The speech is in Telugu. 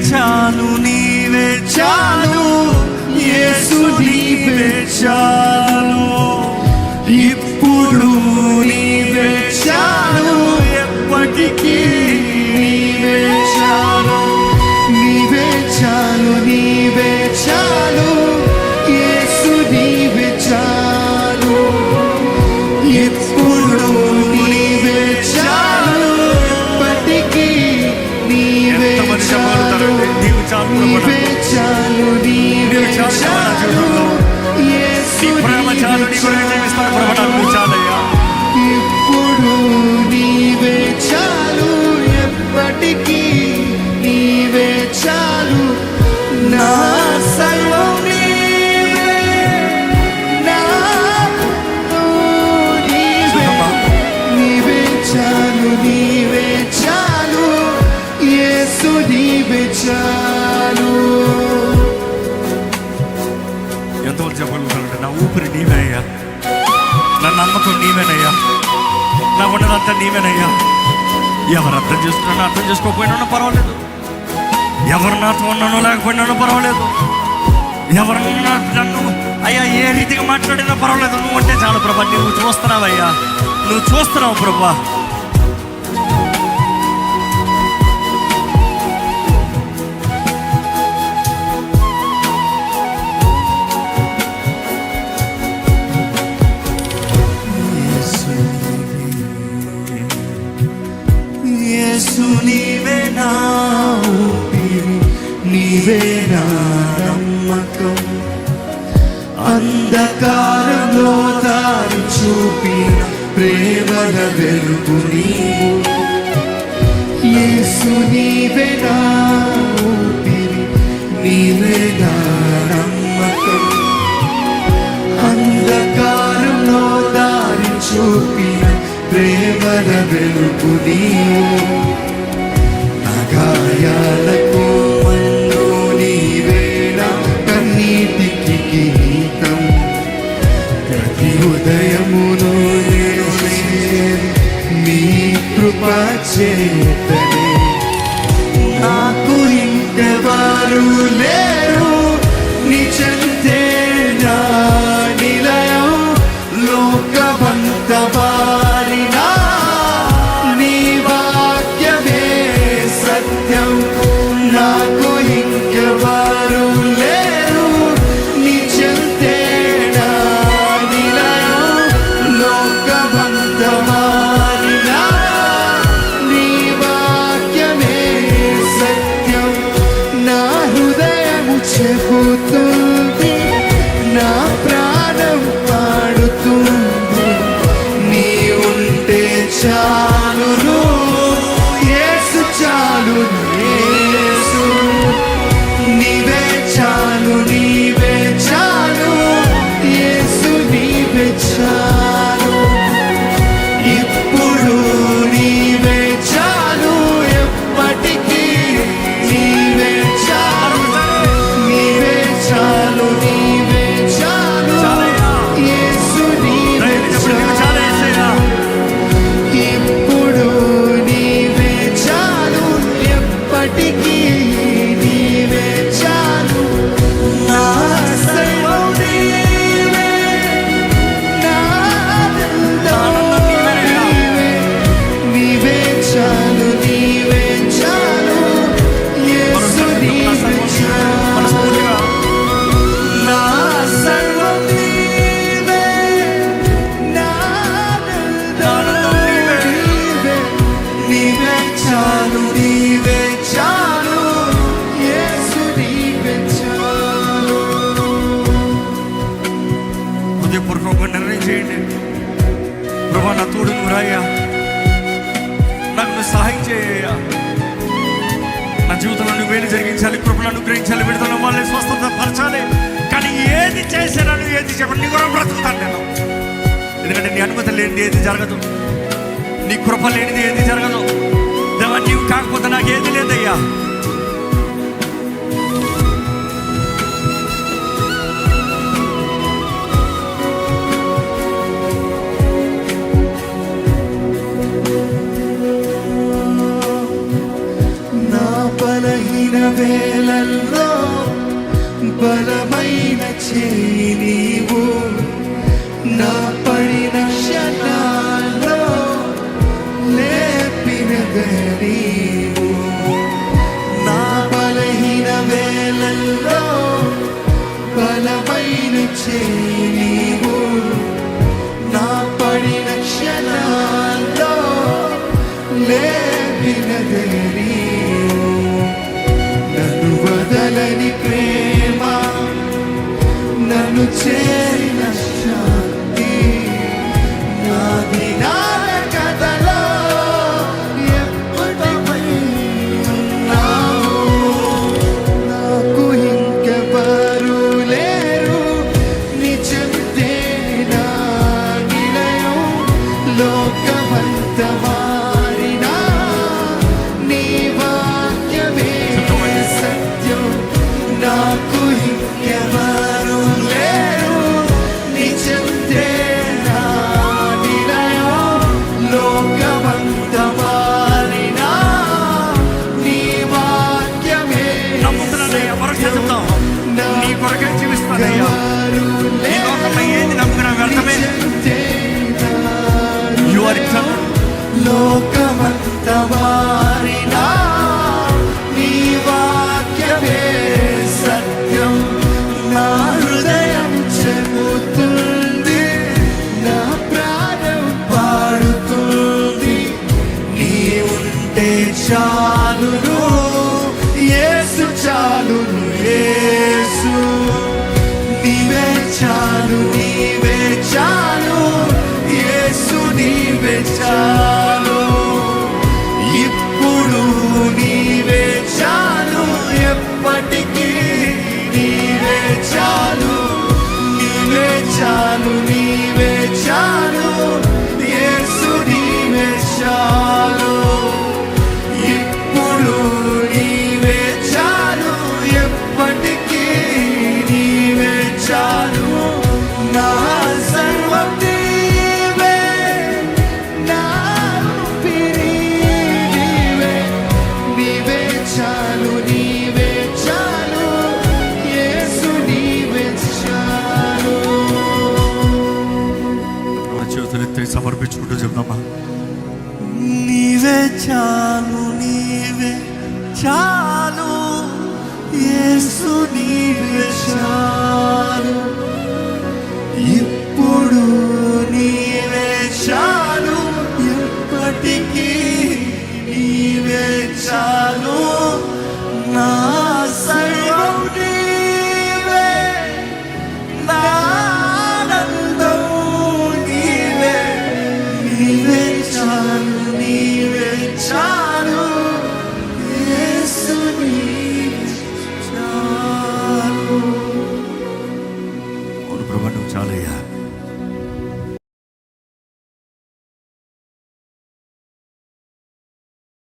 చాలు, నీవే చాలు, యేసు నీవే చాలు. ఇప్పుడు నీవే చాలు, ఎప్పటికీ నీవే చాలు. నీవే చాలు, నీవే చాలు, యేసు నీవే చాలు. ఇప్పుడు నీవే చాలు, ఎప్పటికీ నీవే చాలు. నీవే చాలు, నీవే చాలు, యేసు ప్రేమ చాలు. నీ కొరకు జీవిస్తాను ప్రభు, నాకు చాలయ్యా. ఇప్పుడు నీవే చాలు, ఎప్పటికీ నీవే చాలు. నా సర్వం నీవే, నాకు నీవే. నీవే చాలు, నీవే చాలు, యేసు నీవే చాలు. ఎంతవరకు చెప్పగలుగుతానంటే, నా ఊపిరి నీవే అయ్యా, నా నమ్మకం నీవేనయ్యా, నా ఉన్నదంతా నీవేనయ్యా. ఎవరు అర్థం చేసుకున్నా అర్థం చేసుకోకపోయినా పర్వాలేదు, ఎవరు నాతో ఉన్నానో లేకపోయినానో పర్వాలేదు, ఎవరు నన్ను అయ్యా ఏ రీతిగా మాట్లాడినా పర్వాలేదు, నువ్వు అంటే చాలు ప్రభా. నువ్వు చూస్తున్నావయ్యా, నువ్వు చూస్తున్నావు ప్రభా. యేసు నీవే నా ఊపిరి, నీవే నా నమ్మకం. అంధకారంలో దారి చూపిన ప్రేమల వెలుగు నీవు. యేసు నీవే నా ఊపిరి, నీవే నా నమ్మకం. అంధకారంలో దారి చూపిన ప్రేమల వెలుగు నీవు. నా గాయాలకు మందు నీవే, నా కన్నీటికి కిరీటం. ప్రతి ఉదయమును నేను నీ కృప చేతనే. నాకు ఇంకెవరు లేరు, నీ చెంతే నా నిలయం. లోకమంత మారినా నీ వాక్యమే సత్యం. నాకు ఇంకెవరు లేరు, నీ చెంతే నా నిలయం. లోకమంత మారినా నీ వాక్యమే సత్యం. నా హృదయము చెబుతుంది, నా ప్రాణం పాడుతుంది, నీ ఉంటే చాలును యేసు, చాలు యేసు. నీవే చాలు, నీవే చాలు, యేసు నీవే చాలు. ఇప్పుడు నీవే చాలు, ఎప్పటికీ నీవే చాలు. నీవే చాలు, నీవే చాలు, యేసు నీవే చాలు. ఇప్పుడు నీవే చాలు, ఎప్పటికీ నీవే చాలు. నా సర్వం నీవే, నా ఆనందం నీవే. నీవే చాలు, నీవే చాలు, యేసు నీవే చాలు. నా సర్వం నీవే, నా ఆనందం నీవే. నీవే చాలు, నీవే చాలు, యేసు నీవే చాలు. హృదయపూర్వకంగా నిర్ణయం చేయండి, ప్రభా నా తోడు నువ్వు రాయ్యా, నాకు నువ్వు సహాయం చేయ్యా. నా జీవితంలో నువ్వేది జరిగించాలి, కృపను అనుగ్రహించాలి, విడుదల వాళ్ళని స్వస్థత పరచాలి. కానీ ఏది చేసినా నువ్వు ఏది చెప్పండి, నీ కూడా బ్రతుకుతాను నేను. ఎందుకంటే నీ అనుమతి లేనిది ఏది జరగదు, నీ కృప లేనిది ఏది జరగదు. దేవా నీవు కాకపోతే నాకు ఏది లేదయ్యా. బలహీన వేళల్లో బలమైన చేయి నీవు, నా పడిన క్షణాల్లో లేపిన నీవు. నా బలహీన వేళల్లో బలమైన చేయి నీవు, నా పడిన క్షణాల్లో లేపిన నీవు. నన్ను వదలని ప్రేమ, నన్ను చేరిన శాంతి, నా దినాల కథలో ఎప్పటికీ ఉన్నావు. నాకు ఇంకెవరు లేరు, నిజంతే నా నిలయం. లోకమంత మారినా నీ వాక్యమే సత్యం. నాకు ఇంకెవరు లేరు, నిజంతే నా నిలయం. లోకమంత మారినా నీ వాక్యమే నమ్ముతున్నానయ్యా, వరకే చెప్తాం. నీ కొరకే జీవిస్తానయ్యా. ఈ లోకంలో ఏది నమ్ముకున్నా వ్యర్థమే. You are eternal. లోకమంత మారినా నీ వాక్యమే సత్యం. నా హృదయం చెబుతుంది, నా ప్రాణం పాడుతుంది, నీ ఉంటే చాలును యేసు, చాలును యేసు. నీవే చాలు, నీవే చాలు యేసు, నీవే చాలు. ఇప్పుడు నీవే చాలు, ఎప్పటికీ నీవే చాలు. నీవే చాలు, నీవే చాలు యేసు, నీవే చాలు. ఇప్పుడు నీవే చాలు, ఎప్పటికీ నీవే చాలు. నా సర్వం నీవే, నా ఊపిరి నీవే. నీవే చాలు, నీవే చాలు యేసు, నీవే చాలు. మన చేతులెత్తి సమర్పించుకుంటూ చెప్దామా? నీవే చాలు, నీవే చాలు యేసు, నీవే చాలు. ఇప్పుడు నీవే చాలు, ఎప్పటికీ నీవే చాలు. నా సర్వం నీవే, నా ఆనందం నీవే. నీవే చాలు, నీవే చాలు యేసు, నీవే చాలు. అవును ప్రభు, నువ్వు చాలయ్యా.